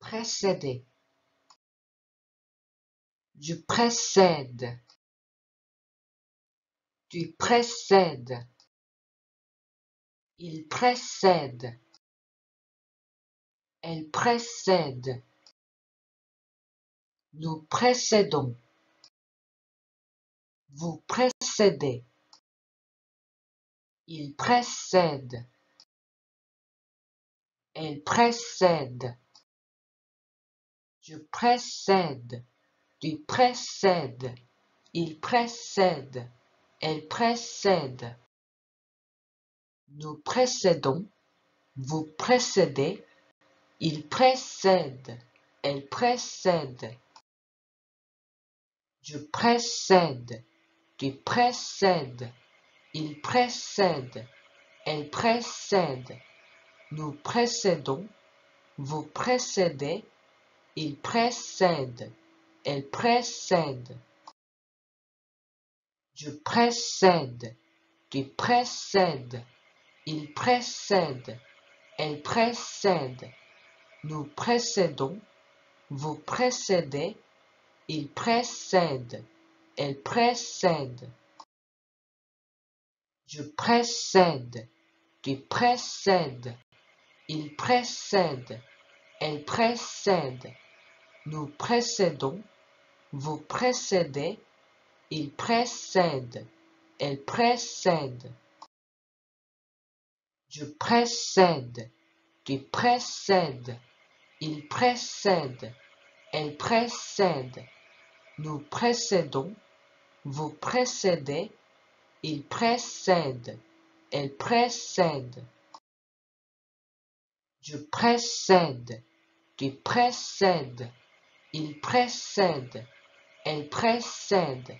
Précéder. Je précède. Tu précèdes. Il précède. Elle précède. Nous précédons. Vous précédez. Il précède. Elle précède. Je précède. Tu précèdes. Il précède. Elle précède. Nous précédons. Vous précédez. Il précède. Elle précède. Je précède. Tu précèdes. Il précède. Elle précède. Nous précédons. Vous précédez. Il précède. Elle précède. Je précède. Tu précèdes. Il précède. Elle précède. Nous précédons. Vous précédez. Il précède. Elle précède. Je précède. Tu précèdes. Il précède. Elle précède. Nous précédons. Vous précédez. Il précède. Elle précède. Je précède. Tu précèdes. Il précède. Elle précède. Nous précédons. Vous précédez. Il précède. Elle précède. Je précède. Tu précèdes. Il précède. Elle précède.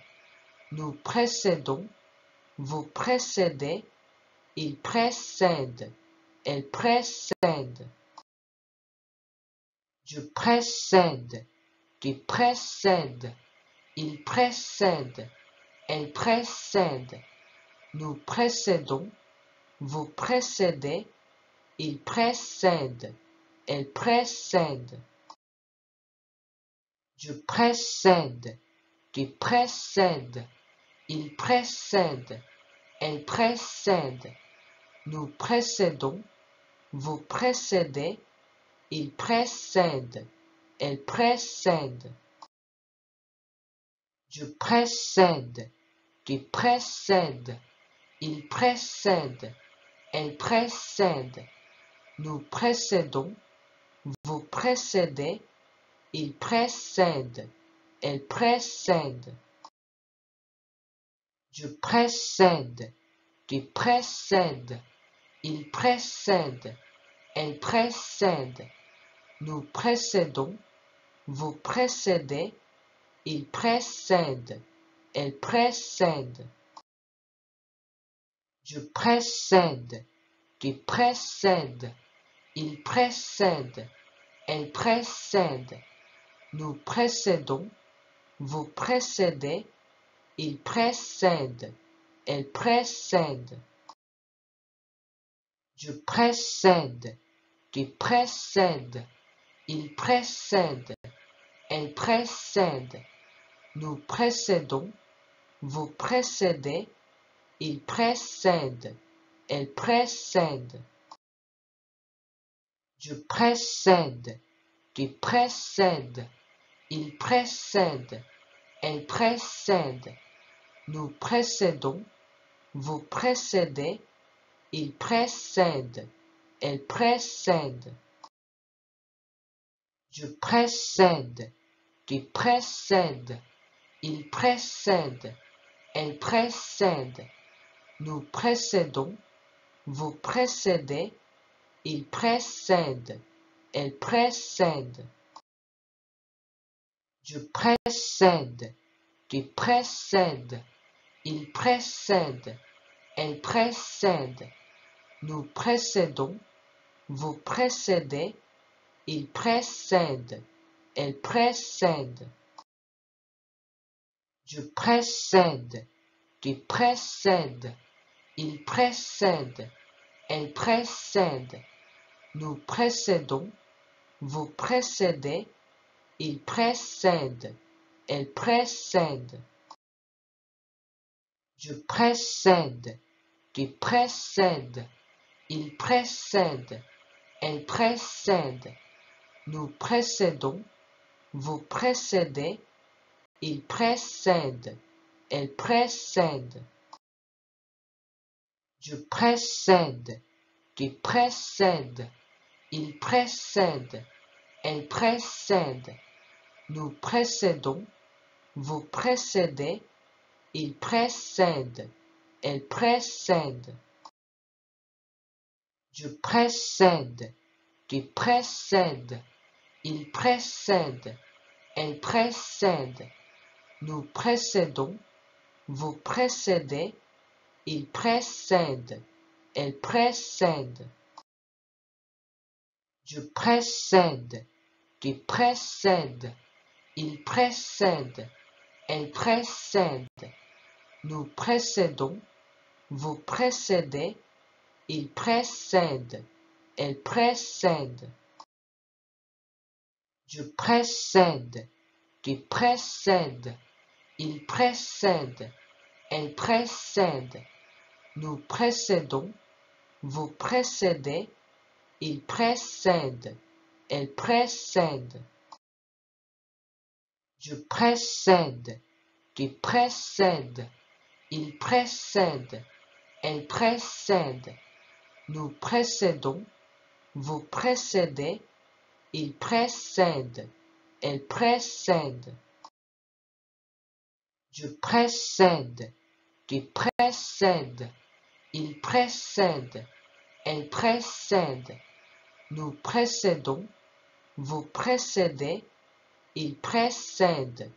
Nous précédons. Vous précédez. Il précède. Elle précède. Je précède. Tu précèdes. Il précède. Elle précède. Nous précédons. Vous précédez. Il précède. Elle précède. Je précède. Tu précèdes. Il précède. Elle précède. Nous précédons. Vous précédez. Il précède. Elle précède. Je précède. Tu précèdes. Il précède. Elle précède. Nous précédons. Vous précédez. Il précède. Elle précède. Je précède. Tu précèdes. Il précède. Elle précède. Nous précédons. Vous précédez. Il précède. Elle précède. Je précède. Tu précèdes. Il précède. Elle précède. Nous précédons. Vous précédez. Il précède. Elle précède. Je précède. Tu précèdes. Il précède. Elle précède. Nous précédons. Vous précédez. Il précède. Elle précède. Je précède. Tu précèdes. Il précède. Elle précède. Nous précédons. Vous précédez. Il précède. Elle précède. Je précède. Tu précèdes. Il précède. Elle précède. Nous précédons. Vous précédez. Il précède. Elle précède. Je précède. Tu précèdes. Il précède. Elle précède. Nous précédons. Vous précédez. Il précède. Elle précède. Je précède. Tu précèdes. Il précède. Elle précède. Nous précédons. vous précédez, il précède, elle précède. Je précède, tu précèdes, il précède, elle précède. Nous précédons, vous précédez, il précède, elle précède. Je précède, tu précèdes, il précède, elle précède. Nous précédons, vous précédez, il précède, elle précède. Je précède, tu précèdes, il précède, elle précède. Nous précédons, vous précédez, il précède, elle précède. Je précède, tu précèdes, il précède, elle précède. Nous précédons, vous précédez, il précède, elle précède. Je précède, tu précèdes, il précède, elle précède. Nous précédons, vous précédez, il précède, elle précède. Je précède, tu précèdes, il précède, elle précède. Nous précédons, vous précédez, il précède, elle précède. Je précède, tu précèdes, il précède, elle précède. Nous précédons, vous précédez, il précède,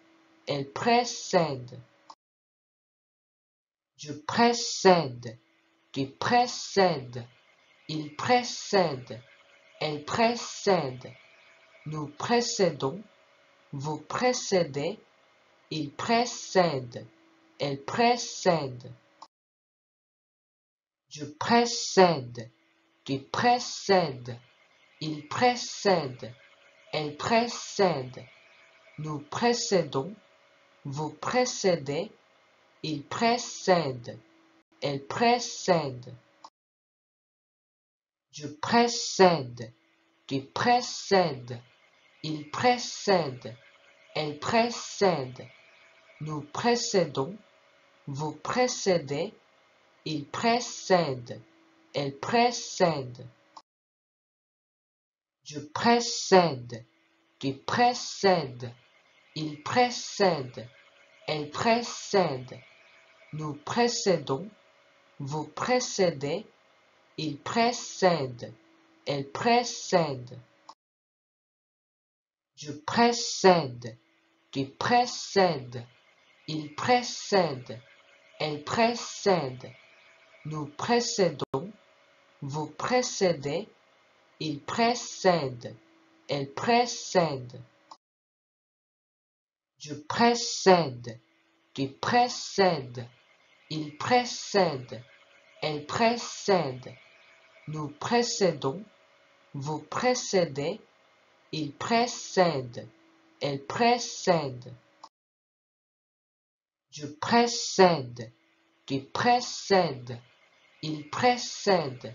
elle précède. Je précède, tu précèdes, il précède, elle précède. Nous précédons, vous précédez, il précède, elle précède. Je précède, tu précèdes, il précède, elle précède. Nous précédons, vous précédez, il précède, elle précède. Je précède, tu précèdes, il précède, elle précède. Nous précédons, vous précédez, il précède, elle précède. Je précède, tu précèdes, il précède, elle précède. Nous précédons, vous précédez, il précède, elle précède. Je précède, tu précèdes, il précède, elle précède. Nous précédons, vous précédez, il précède, elle précède. Je précède, tu précèdes, il précède, elle précède. Nous précédons, vous précédez, il précède, elle précède. Je précède, tu précèdes, il précède,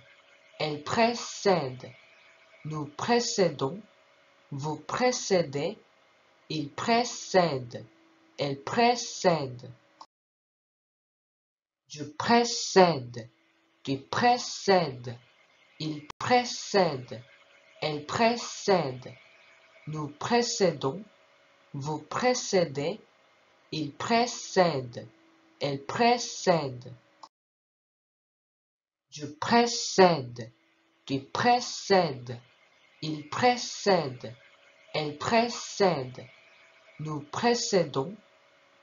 elle précède. Nous précédons, vous précédez, il précède, elle précède. Je précède, tu précèdes, il précède, elle précède. Nous précédons, vous précédez, il précède, elle précède. Je précède, tu précèdes, il précède, elle précède. Nous précédons,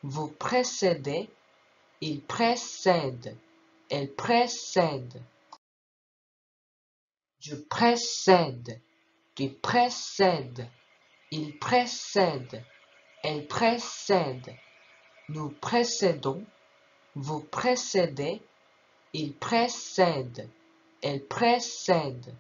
vous précédez, il précède, elle précède. Je précède, tu précèdes, il précède, elle précède. Nous précédons, vous précédez, il précède, elle précède.